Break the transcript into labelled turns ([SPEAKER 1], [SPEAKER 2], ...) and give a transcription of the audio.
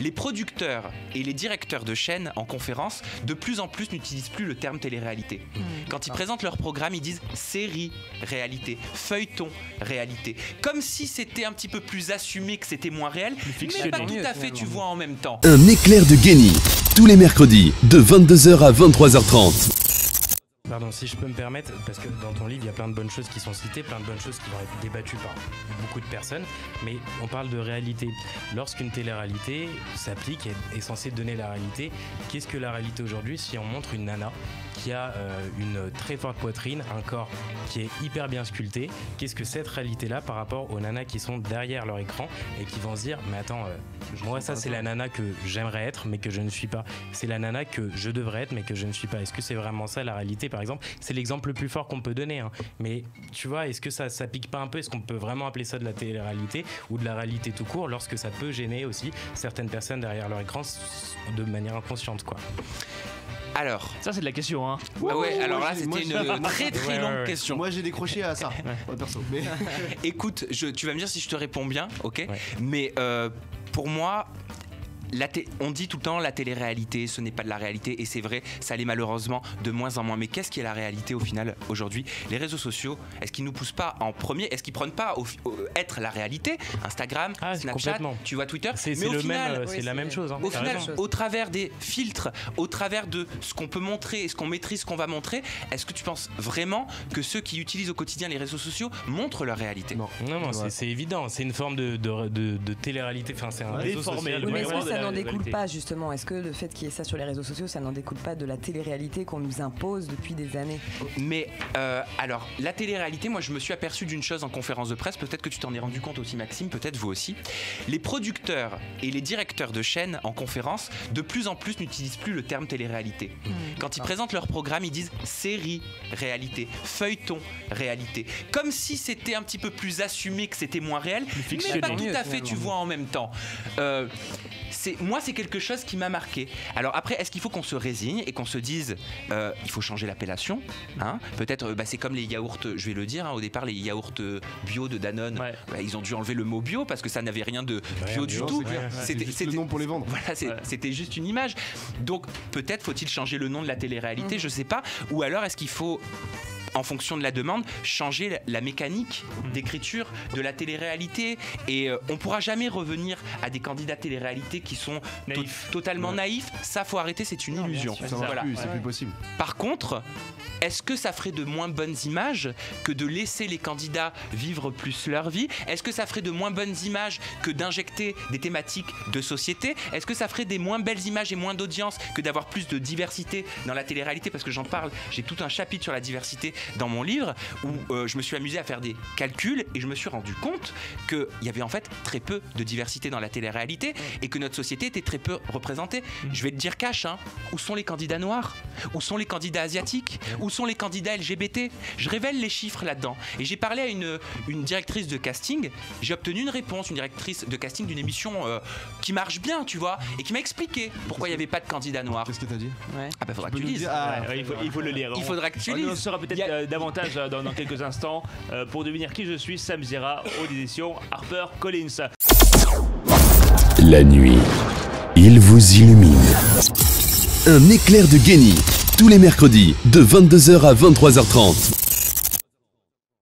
[SPEAKER 1] Les producteurs et les directeurs de chaînes en conférence de plus en plus n'utilisent plus le terme télé-réalité. Quand ils présentent leur programme, ils disent série réalité, feuilleton réalité, comme si c'était un petit peu plus assumé que c'était moins réel, mais pas tout à fait, tu vois, en même temps.
[SPEAKER 2] Un éclair de génie, tous les mercredis, de 22h à 23h30.
[SPEAKER 3] Pardon, si je peux me permettre, parce que dans ton livre, il y a plein de bonnes choses qui sont citées, plein de bonnes choses qui vont être débattues par beaucoup de personnes, mais on parle de réalité. Lorsqu'une télé-réalité s'applique et est censée donner la réalité, qu'est-ce que la réalité aujourd'hui si on montre une nana qui a une très forte poitrine, un corps qui est hyper bien sculpté? Qu'est-ce que cette réalité-là par rapport aux nanas qui sont derrière leur écran et qui vont se dire, mais attends, moi ça c'est la nana que j'aimerais être mais que je ne suis pas. C'est la nana que je devrais être mais que je ne suis pas. Est-ce que c'est vraiment ça la réalité par exemple? C'est l'exemple le plus fort qu'on peut donner, hein. Mais tu vois, est-ce que ça pique pas un peu? Est-ce qu'on peut vraiment appeler ça de la télé-réalité ou de la réalité tout court lorsque ça peut gêner aussi certaines personnes derrière leur écran de manière inconsciente, quoi?
[SPEAKER 1] Alors,
[SPEAKER 4] ça c'est de la question, hein.
[SPEAKER 1] Ouais, alors là c'était une très très longue question.
[SPEAKER 5] Moi j'ai décroché à ça, perso. Mais...
[SPEAKER 1] Écoute, tu vas me dire si je te réponds bien, ok? Mais pour moi, on dit tout le temps la télé-réalité, ce n'est pas de la réalité, et c'est vrai, ça l'est malheureusement de moins en moins. Mais qu'est-ce qui est la réalité au final aujourd'hui? Les réseaux sociaux, est-ce qu'ils nous poussent pas en premier? Est-ce qu'ils prennent pas être la réalité? Instagram, Snapchat, tu vois, Twitter.
[SPEAKER 3] C'est la même chose. Hein.
[SPEAKER 1] Au final, au travers des filtres, au travers de ce qu'on peut montrer et ce qu'on maîtrise, ce qu'on va montrer, est-ce que tu penses vraiment que ceux qui utilisent au quotidien les réseaux sociaux montrent leur réalité?
[SPEAKER 3] Non, c'est évident. C'est une forme de télé-réalité. Enfin, c'est un réseau social.
[SPEAKER 6] Mais ça n'en découle pas justement? Est-ce que le fait qu'il y ait ça sur les réseaux sociaux, ça n'en découle pas de la télé-réalité qu'on nous impose depuis des années?
[SPEAKER 1] Mais alors, la télé-réalité, moi je me suis aperçu d'une chose en conférence de presse, peut-être que tu t'en es rendu compte aussi Maxime, peut-être vous aussi. Les producteurs et les directeurs de chaînes en conférence de plus en plus n'utilisent plus le terme télé-réalité. Quand ils présentent leur programme, ils disent série réalité, feuilleton réalité, comme si c'était un petit peu plus assumé que c'était moins réel, mais pas tout à fait, tu vois, en même temps. Moi c'est quelque chose qui m'a marqué. Alors après, est-ce qu'il faut qu'on se résigne et qu'on se dise il faut changer l'appellation, hein? Peut-être c'est comme les yaourts, je vais le dire, hein, au départ les yaourts bio de Danone, ils ont dû enlever le mot bio parce que ça n'avait rien de bio du tout.
[SPEAKER 5] C'était le nom pour les vendre.
[SPEAKER 1] Voilà, c'était juste une image. Donc peut-être faut-il changer le nom de la télé-réalité, je sais pas. Ou alors est-ce qu'il faut, en fonction de la demande, changer la mécanique d'écriture de la télé-réalité, et on pourra jamais revenir à des candidats télé-réalité qui sont totalement naïfs. Ça, faut arrêter, c'est une illusion.
[SPEAKER 5] C'est plus possible.
[SPEAKER 1] Par contre, est-ce que ça ferait de moins bonnes images que de laisser les candidats vivre plus leur vie? Est-ce que ça ferait de moins bonnes images que d'injecter des thématiques de société? Est-ce que ça ferait des moins belles images et moins d'audience que d'avoir plus de diversité dans la télé-réalité? Parce que j'en parle, j'ai tout un chapitre sur la diversité dans mon livre où je me suis amusé à faire des calculs et je me suis rendu compte qu'il y avait en fait très peu de diversité dans la télé-réalité et que notre société était très peu représentée. Je vais te dire cash, hein, où sont les candidats noirs? Où sont les candidats asiatiques? Où sont les candidats LGBT? Je révèle les chiffres là-dedans. Et j'ai parlé à une directrice de casting, j'ai obtenu une réponse, une directrice de casting d'une émission qui marche bien, tu vois, et qui m'a expliqué pourquoi il n'y avait pas de candidats noirs.
[SPEAKER 5] Qu'est-ce que t'as dit?
[SPEAKER 1] Ah bah faudra que tu lises.
[SPEAKER 4] Il faut le lire.
[SPEAKER 1] Il faudra que tu lises.
[SPEAKER 4] On en saura peut-être davantage dans quelques instants. Pour devenir qui je suis, Sam Zera, aux éditions HarperCollins.
[SPEAKER 2] La nuit, il vous illumine. Un éclair de génie, tous les mercredis, de 22h à 23h30.